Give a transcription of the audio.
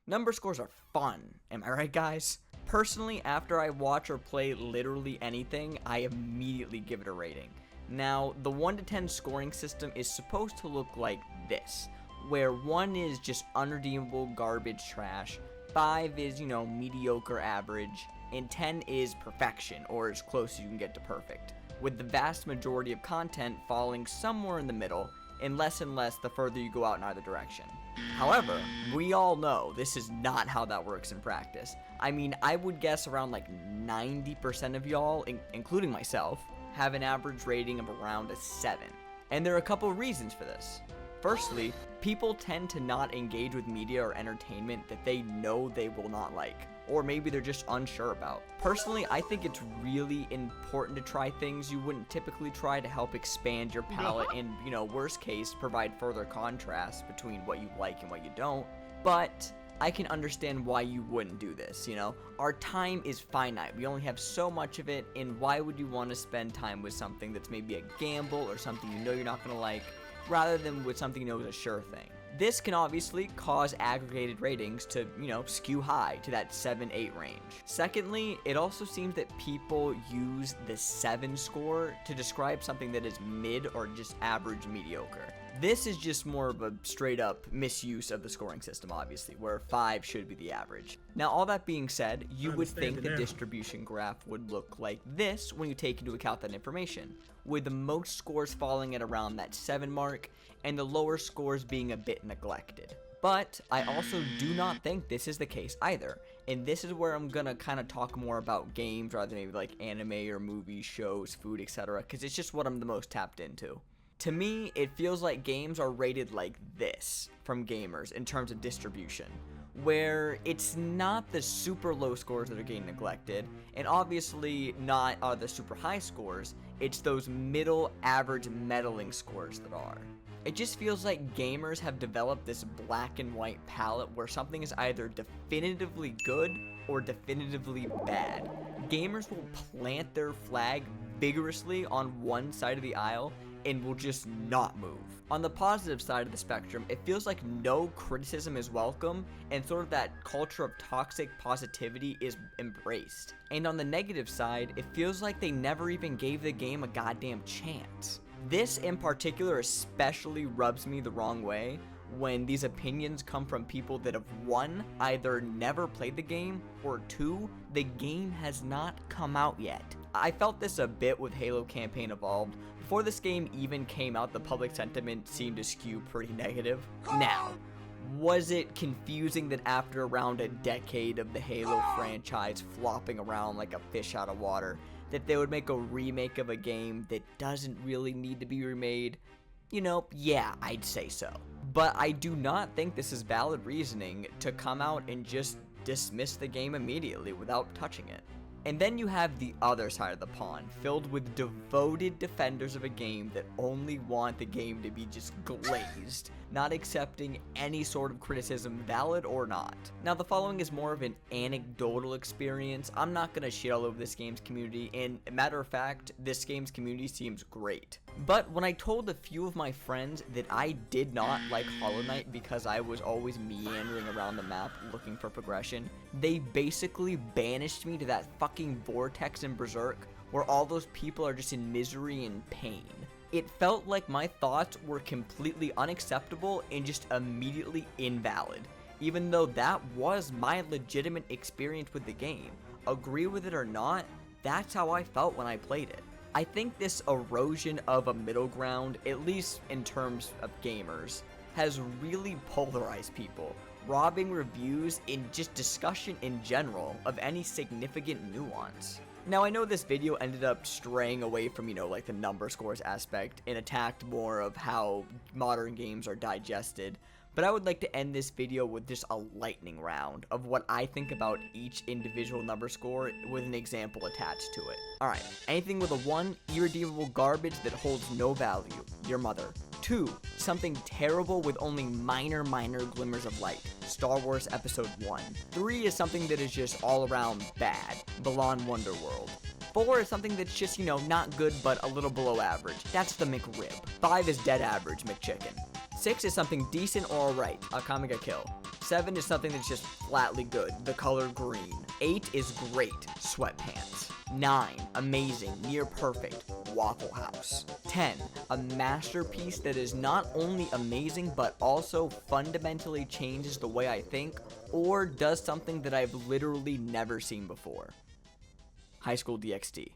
Number scores are fun, am I right, guys? Personally, after I watch or play literally anything, I immediately give it a rating. Now, the 1 to 10 scoring system is supposed to look like this, where 1 is just unredeemable garbage trash, 5 is, mediocre average, and 10 is perfection, or as close as you can get to perfect, with the vast majority of content falling somewhere in the middle, and less the further you go out in either direction. However, we all know this is not how that works in practice. I mean, I would guess around like 90% of y'all, including myself, have an average rating of around a 7. And there are a couple of reasons for this. Firstly, people tend to not engage with media or entertainment that they know they will not like, or maybe they're just unsure about. Personally, I think it's really important to try things you wouldn't typically try to help expand your palette and, worst case, provide further contrast between what you like and what you don't. But I can understand why you wouldn't do this, Our time is finite. We only have so much of it, and why would you want to spend time with something that's maybe a gamble or something you know you're not going to like, rather than with something you know is a sure thing? This can obviously cause aggregated ratings to, skew high to that 7-8 range. Secondly, it also seems that people use the 7 score to describe something that is mid or just average mediocre. This is just more of a straight up misuse of the scoring system, obviously, where 5 should be the average. Now, all that being said, you would think the distribution graph would look like this when you take into account that information, with the most scores falling at around that 7 mark, and the lower scores being a bit neglected. But I also do not think this is the case either, and this is where I'm gonna kind of talk more about games rather than maybe like anime or movies, shows, food, etc., because it's just what I'm the most tapped into. To me, it feels like games are rated like this from gamers in terms of distribution, where it's not the super low scores that are getting neglected, and obviously not the super high scores, it's those middle average meddling scores that are. It just feels like gamers have developed this black and white palette where something is either definitively good or definitively bad. Gamers will plant their flag vigorously on one side of the aisle and will just not move. On the positive side of the spectrum, it feels like no criticism is welcome, and sort of that culture of toxic positivity is embraced. And on the negative side, it feels like they never even gave the game a goddamn chance. This in particular especially rubs me the wrong way when these opinions come from people that have 1, either never played the game, or 2, the game has not come out yet. I felt this a bit with Halo Campaign Evolved. Before this game even came out, the public sentiment seemed to skew pretty negative. Now, was it confusing that after around a decade of the Halo franchise flopping around like a fish out of water, that they would make a remake of a game that doesn't really need to be remade? Yeah, I'd say so. But I do not think this is valid reasoning to come out and just dismiss the game immediately without touching it. And then you have the other side of the pond, filled with devoted defenders of a game that only want the game to be just glazed, not accepting any sort of criticism, valid or not. Now, the following is more of an anecdotal experience. I'm not gonna shit all over this game's community, and matter of fact, this game's community seems great. But when I told a few of my friends that I did not like Hollow Knight because I was always meandering around the map looking for progression, they basically banished me to that fucking vortex in Berserk where all those people are just in misery and pain. It felt like my thoughts were completely unacceptable and just immediately invalid, even though that was my legitimate experience with the game. Agree with it or not, that's how I felt when I played it. I think this erosion of a middle ground, at least in terms of gamers, has really polarized people, robbing reviews and just discussion in general of any significant nuance. Now, I know this video ended up straying away from, like the number scores aspect and attacked more of how modern games are digested, but I would like to end this video with just a lightning round of what I think about each individual number score with an example attached to it. Alright, anything with a 1, irredeemable garbage that holds no value, your mother. 2, something terrible with only minor glimmers of light, Star Wars Episode 1. 3 is something that is just all around bad, Balan Wonderworld. 4 is something that's just, not good but a little below average, that's the McRib. 5 is dead average, McChicken. 6 is something decent or alright, Akame ga Kill. 7 is something that's just flatly good, the color green. 8 is great, sweatpants. 9, amazing, near perfect, Waffle House. 10, a masterpiece that is not only amazing but also fundamentally changes the way I think or does something that I've literally never seen before. High School DxD.